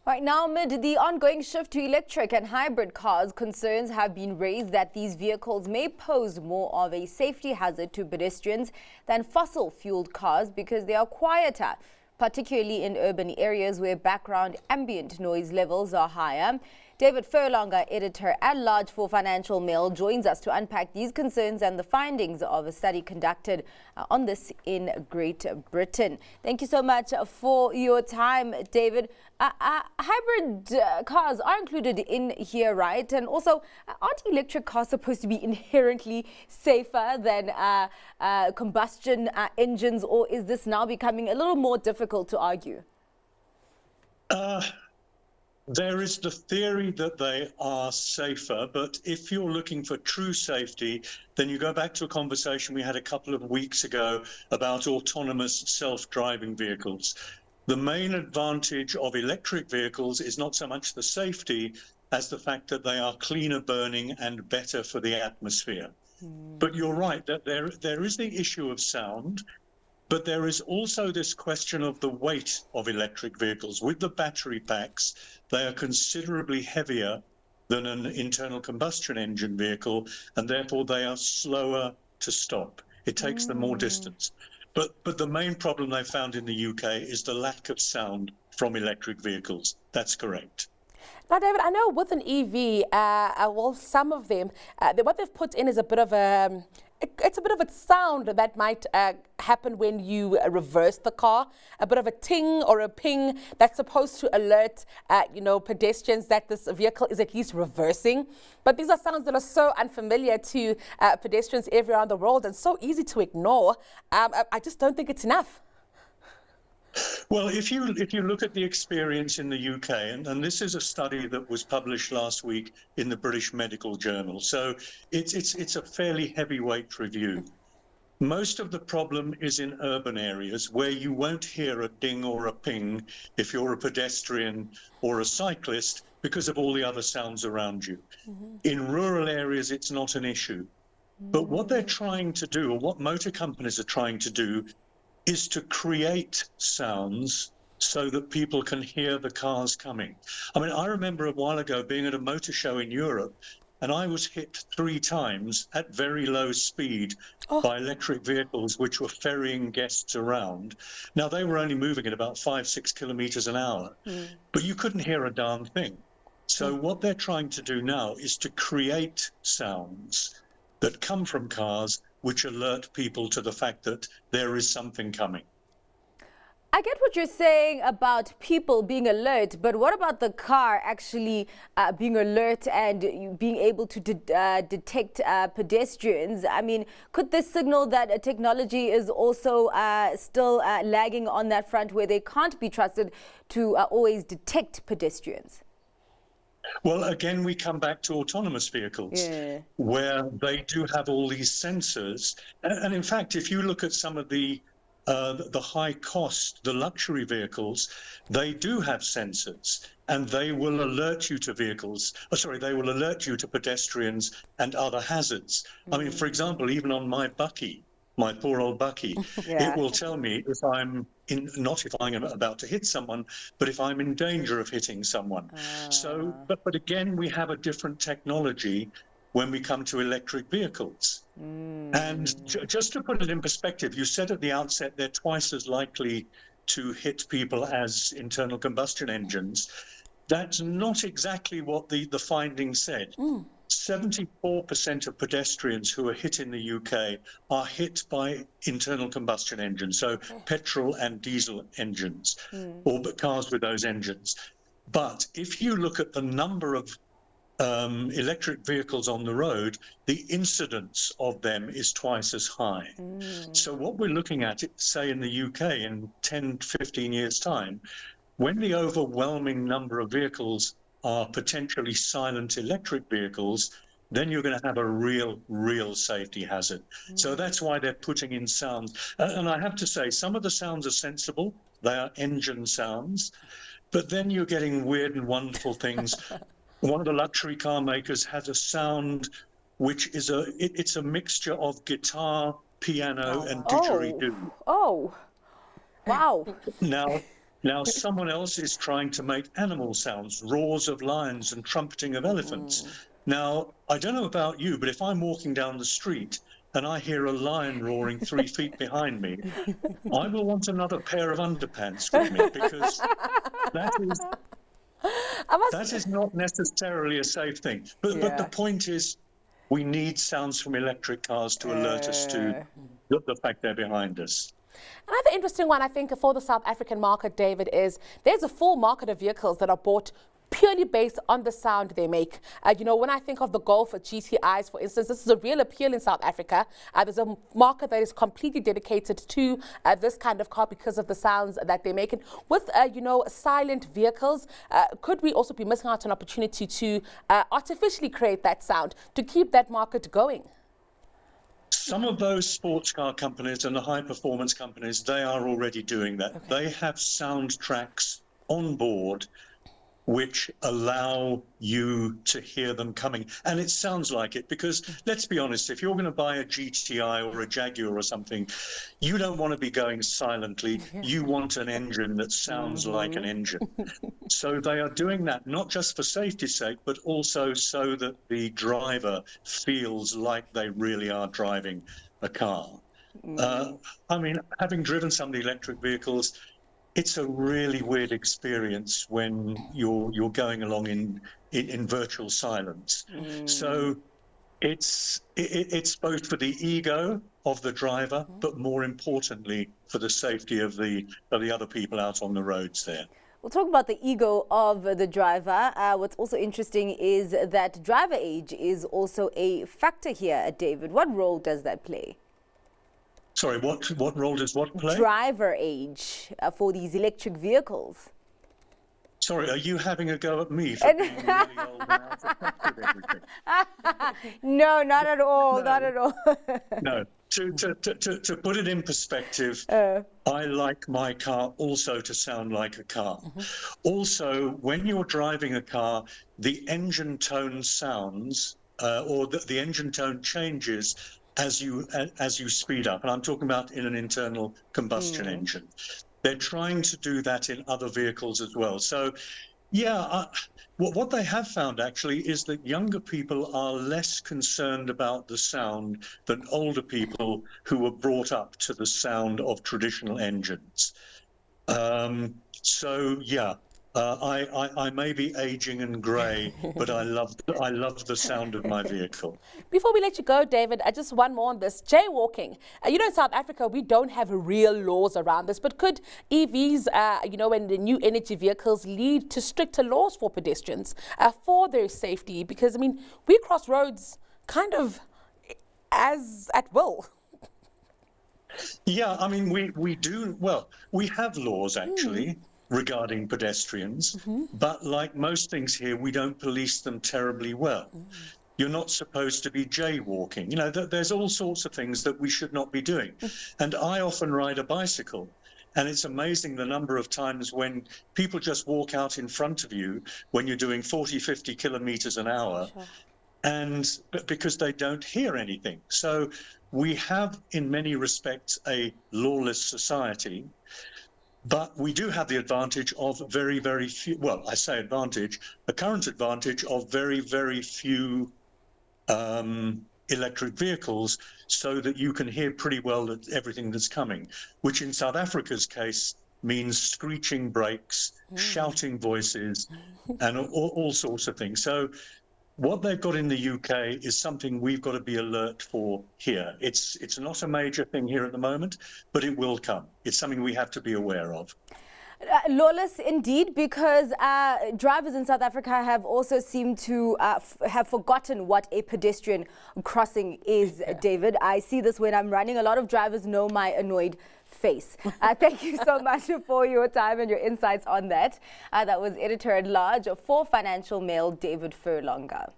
Right now, amid the ongoing shift to electric and hybrid cars, concerns have been raised that these vehicles may pose more of a safety hazard to pedestrians than fossil-fueled cars because they are quieter, particularly in urban areas where background ambient noise levels are higher. David Furlonger, editor-at-large for Financial Mail, joins us to unpack these concerns and the findings of a study conducted on this in Great Britain. Thank you so much for your time, David. Hybrid cars are included in here, right? And also, aren't electric cars supposed to be inherently safer than combustion engines, or is this now becoming a little more difficult to argue? There is the theory that they are safer, but if you're looking for true safety, then you go back to a conversation we had a couple of weeks ago about autonomous self-driving vehicles. The main advantage of electric vehicles is not so much the safety as the fact that they are cleaner burning and better for the atmosphere. But you're right that there is the issue of sound. But there is also this question of the weight of electric vehicles. With the battery packs, they are considerably heavier than an internal combustion engine vehicle, and therefore they are slower to stop. It takes them more distance. But the main problem they found in the UK is the lack of sound from electric vehicles. That's correct. Now, David, I know with an EV, well, some of them, what they've put in is a bit of a... It's a bit of a sound that might happen when you reverse the car, a bit of a ting or a ping that's supposed to alert, pedestrians that this vehicle is at least reversing. But these are sounds that are so unfamiliar to pedestrians everywhere around the world and so easy to ignore. I just don't think it's enough. Well, if you look at the experience in the UK, and this is a study that was published last week in the British Medical Journal, so it's a fairly heavyweight review. Most of the problem is in urban areas where you won't hear a ding or a ping if you're a pedestrian or a cyclist because of all the other sounds around you. In rural areas, it's not an issue. But what they're trying to do, or what motor companies are trying to do, is to create sounds so that people can hear the cars coming. I mean, I remember a while ago being at a motor show in Europe, and I was hit 3 times at very low speed by electric vehicles which were ferrying guests around. Now, they were only moving at about 5-6 kilometers an hour, but you couldn't hear a darn thing. So what they're trying to do now is to create sounds that come from cars which alert people to the fact that there is something coming. I get what you're saying about people being alert, but what about the car actually being alert and being able to detect pedestrians? I mean, could this signal that technology is also still lagging on that front where they can't be trusted to always detect pedestrians? Well, again, we come back to autonomous vehicles, where they do have all these sensors. And in fact, if you look at some of the high cost, the luxury vehicles, they do have sensors, and they will alert you to they will alert you to pedestrians and other hazards. I mean, for example, even on my Bucky, my poor old Bucky, it will tell me if I'm not if I'm about to hit someone, but if I'm in danger of hitting someone. So, but again, we have a different technology when we come to electric vehicles. And just to put it in perspective, you said at the outset they're twice as likely to hit people as internal combustion engines. That's not exactly what the findings said. 74% of pedestrians who are hit in the UK are hit by internal combustion engines, so petrol and diesel engines, or cars with those engines. But if you look at the number of electric vehicles on the road, the incidence of them is twice as high. So what we're looking at, say in the UK in 10, 15 years' time, when the overwhelming number of vehicles are potentially silent electric vehicles, then you're going to have a real safety hazard. So that's why they're putting in sounds. And I have to say, some of the sounds are sensible. They are engine sounds. But then you're getting weird and wonderful things. One of the luxury car makers has a sound which is it's a mixture of guitar, piano, and didgeridoo. Oh, wow. Now, Now, someone else is trying to make animal sounds, roars of lions and trumpeting of elephants. Now, I don't know about you, but if I'm walking down the street and I hear a lion roaring 3 feet behind me, I will want another pair of underpants with me, because that is not necessarily a safe thing. But the point is, we need sounds from electric cars to alert us to the fact they're behind us. Another interesting one, I think, for the South African market, David, is there's a full market of vehicles that are bought purely based on the sound they make. You know, when I think of the Golf GTIs, for instance, this is a real appeal in South Africa. There's a market that is completely dedicated to this kind of car because of the sounds that they make. And with, you know, silent vehicles, could we also be missing out on an opportunity to artificially create that sound to keep that market going? Some of those sports car companies and the high performance companies, they are already doing that. Okay. They have soundtracks on board which allow you to hear them coming. And it sounds like it, because let's be honest, if you're going to buy a GTI or a Jaguar or something, you don't want to be going silently. You want an engine that sounds like an engine. So they are doing that not just for safety's sake, but also so that the driver feels like they really are driving a car. I mean, having driven some of the electric vehicles, it's a really weird experience when you're going along in virtual silence. So it's both for the ego of the driver, but more importantly for the safety of the other people out on the roads there. We'll talk about the ego of the driver. What's also interesting is that driver age is also a factor here, David. What role does that play? Sorry, what role does what play? Driver age for these electric vehicles. Sorry, are you having a go at me for being really old and out of touch with everything? No, not at all, no. not at all. No, to put it in perspective, I like my car also to sound like a car. Also, when you're driving a car, the engine tone sounds, or the engine tone changes as you speed up, and I'm talking about in an internal combustion engine. They're trying to do that in other vehicles as well. So, yeah, what they have found actually is that younger people are less concerned about the sound than older people who were brought up to the sound of traditional engines. So, yeah. I may be aging and grey, but I love the sound of my vehicle. Before we let you go, David, just one more on this. Jaywalking. You know, in South Africa, we don't have real laws around this, but could EVs, you know, and the new energy vehicles lead to stricter laws for pedestrians for their safety? Because, I mean, we cross roads kind of as at will. Yeah, I mean, we do, well, we have laws actually. Regarding pedestrians, but like most things here, we don't police them terribly well. You're not supposed to be jaywalking. You know, there's all sorts of things that we should not be doing. And I often ride a bicycle, and it's amazing the number of times when people just walk out in front of you when you're doing 40, 50 kilometers an hour, and because they don't hear anything. So we have, in many respects, a lawless society. But we do have the advantage of very, very few, well, I say advantage, the current advantage of very, very few electric vehicles, so that you can hear pretty well everything that's coming, which in South Africa's case means screeching brakes, shouting voices, and all sorts of things. So what they've got in the UK is something we've got to be alert for here. It's not a major thing here at the moment, but it will come. It's something we have to be aware of. Lawless indeed, because drivers in South Africa have also seemed to have forgotten what a pedestrian crossing is, David. I see this when I'm running. A lot of drivers know my annoyed face. Thank you so much for your time and your insights on that. That was Editor-at-Large for Financial Mail, David Furlonger.